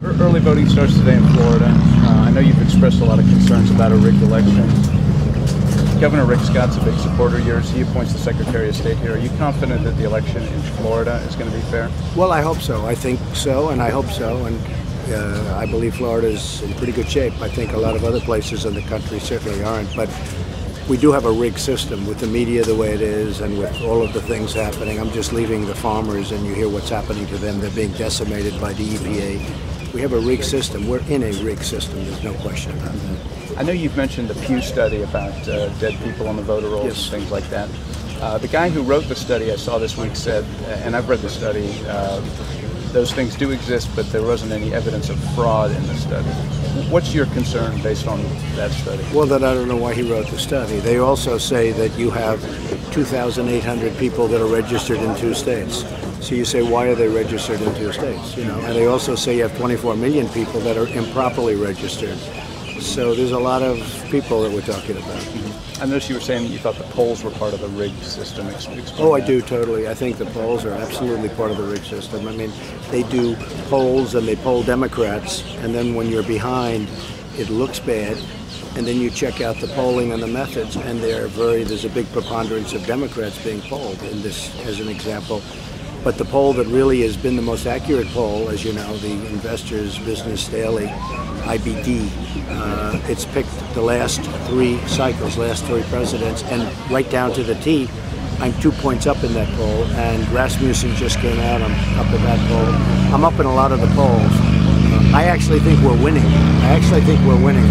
Early voting starts today in Florida. I know you've expressed a lot of concerns about a rigged election. Governor Rick Scott's a big supporter of yours. He appoints the Secretary of State here. Are you confident that the election in Florida is going to be fair? Well, I hope so. I think so, and I hope so. And I believe Florida is in pretty good shape. I think a lot of other places in the country certainly aren't. But we do have a rigged system with the media the way it is and with all of the things happening. I'm just leaving the farmers, and you hear what's happening to them. They're being decimated by the EPA. We have a rigged system. We're in a rigged system. There's no question about that. I know you've mentioned the Pew study about dead people on the voter rolls Yes. and things like that. The guy who wrote the study I saw this week said, and I've read the study, those things do exist, but there wasn't any evidence of fraud in the study. What's your concern based on that study? Well, then I don't know why he wrote the study. They also say that you have 2,800 people that are registered in 2 states. So you say, why are they registered in 2 states? You know, and they also say you have 24 million people that are improperly registered. So there's a lot of people that we're talking about. I noticed you were saying that you thought the polls were part of the rigged system. Oh, I do, totally. I think the polls are absolutely part of the rigged system. I mean, they do polls and they poll Democrats, and then when you're behind, it looks bad. And then you check out the polling and the methods, and there's a big preponderance of Democrats being polled in this, as an example. But the poll that really has been the most accurate poll, as you know, the Investors Business Daily, IBD, it's picked the last 3 cycles, last 3 presidents, and right down to the T. I'm 2 points up in that poll, and Rasmussen just came out. I'm up in that poll. I'm up in a lot of the polls. I actually think we're winning.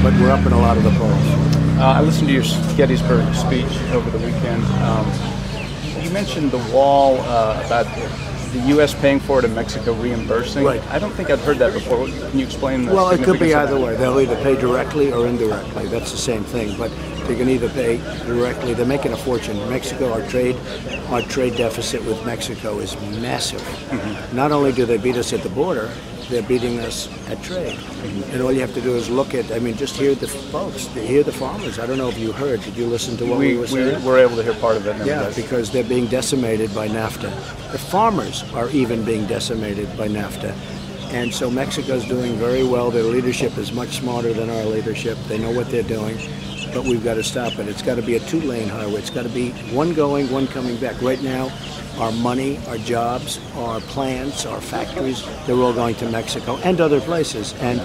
But we're up in a lot of the polls. I listened to your Gettysburg speech over the weekend. You mentioned the wall about the U.S. paying for it and Mexico reimbursing. Right. I don't think I've heard that before. Can you explain that? Well, it could be either way. They'll either pay directly or indirectly. That's the same thing. But they can either pay directly. They're making a fortune. Mexico, our trade deficit with Mexico is massive. Mm-hmm. Not only do they beat us at the border, they're beating us at trade. Mm-hmm. And all you have to do is look at, just hear the folks, hear the farmers. I don't know if you heard. Did you listen to what we were saying? We were able to hear part of it. Yeah, because they're being decimated by NAFTA. The farmers are even being decimated by NAFTA. And so Mexico's doing very well. Their leadership is much smarter than our leadership. They know what they're doing. But we've got to stop it. It's got to be a 2-lane highway. It's got to be one going, one coming back. Right now, our money, our jobs, our plants, our factories, they're all going to Mexico and other places. And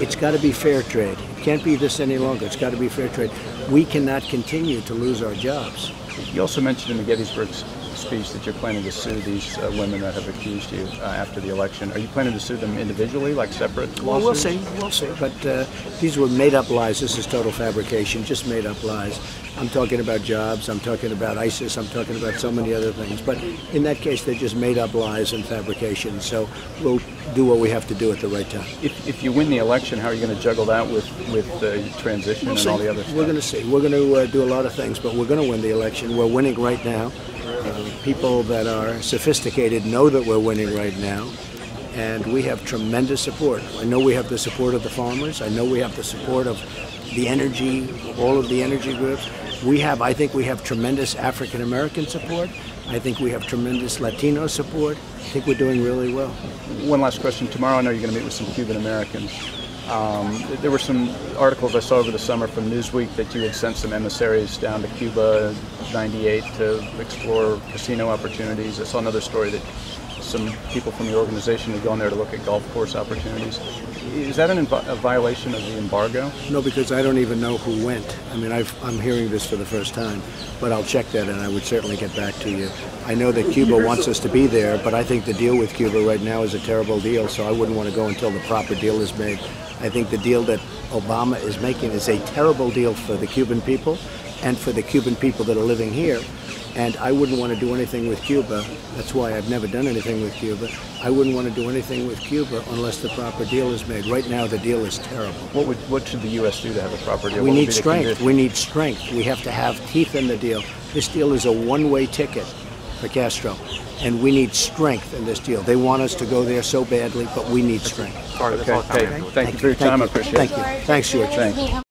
it's got to be fair trade. It can't be this any longer. It's got to be fair trade. We cannot continue to lose our jobs. You also mentioned in the Gettysburg speech that you're planning to sue these women that have accused you after the election. Are you planning to sue them individually, like separate lawsuits? Well, we'll see. But these were made-up lies. This is total fabrication, just made-up lies. I'm talking about jobs. I'm talking about ISIS. I'm talking about so many other things. But in that case, they're just made-up lies and fabrication. So we'll do what we have to do at the right time. If you win the election, how are you going to juggle that with the transition and all the other stuff? We're going to see. We're going to do a lot of things, but we're going to win the election. We're winning right now. People that are sophisticated know that we're winning right now, and we have tremendous support. I know we have the support of the farmers. I know we have the support of the energy, all of the energy groups. I think we have tremendous African American support. I think we have tremendous Latino support. I think we're doing really well. One last question. Tomorrow I know you're going to meet with some Cuban Americans. There were some articles I saw over the summer from Newsweek that you had sent some emissaries down to Cuba '98 to explore casino opportunities. I saw another story that some people from the organization had gone there to look at golf course opportunities. Is that a violation of the embargo? No, because I don't even know who went. I'm hearing this for the first time, but I'll check that and I would certainly get back to you. I know that Cuba wants us to be there, but I think the deal with Cuba right now is a terrible deal, so I wouldn't want to go until the proper deal is made. I think the deal that Obama is making is a terrible deal for the Cuban people and for the Cuban people that are living here. And I wouldn't want to do anything with Cuba. That's why I've never done anything with Cuba. I wouldn't want to do anything with Cuba unless the proper deal is made. Right now, the deal is terrible. What should the U.S. do to have a proper deal? We need strength. We need strength. We have to have teeth in the deal. This deal is a one-way ticket for Castro, and we need strength in this deal. They want us to go there so badly, but we need strength. Okay. Thank you for your time. I appreciate it. Thank you. Thanks, George. Thanks.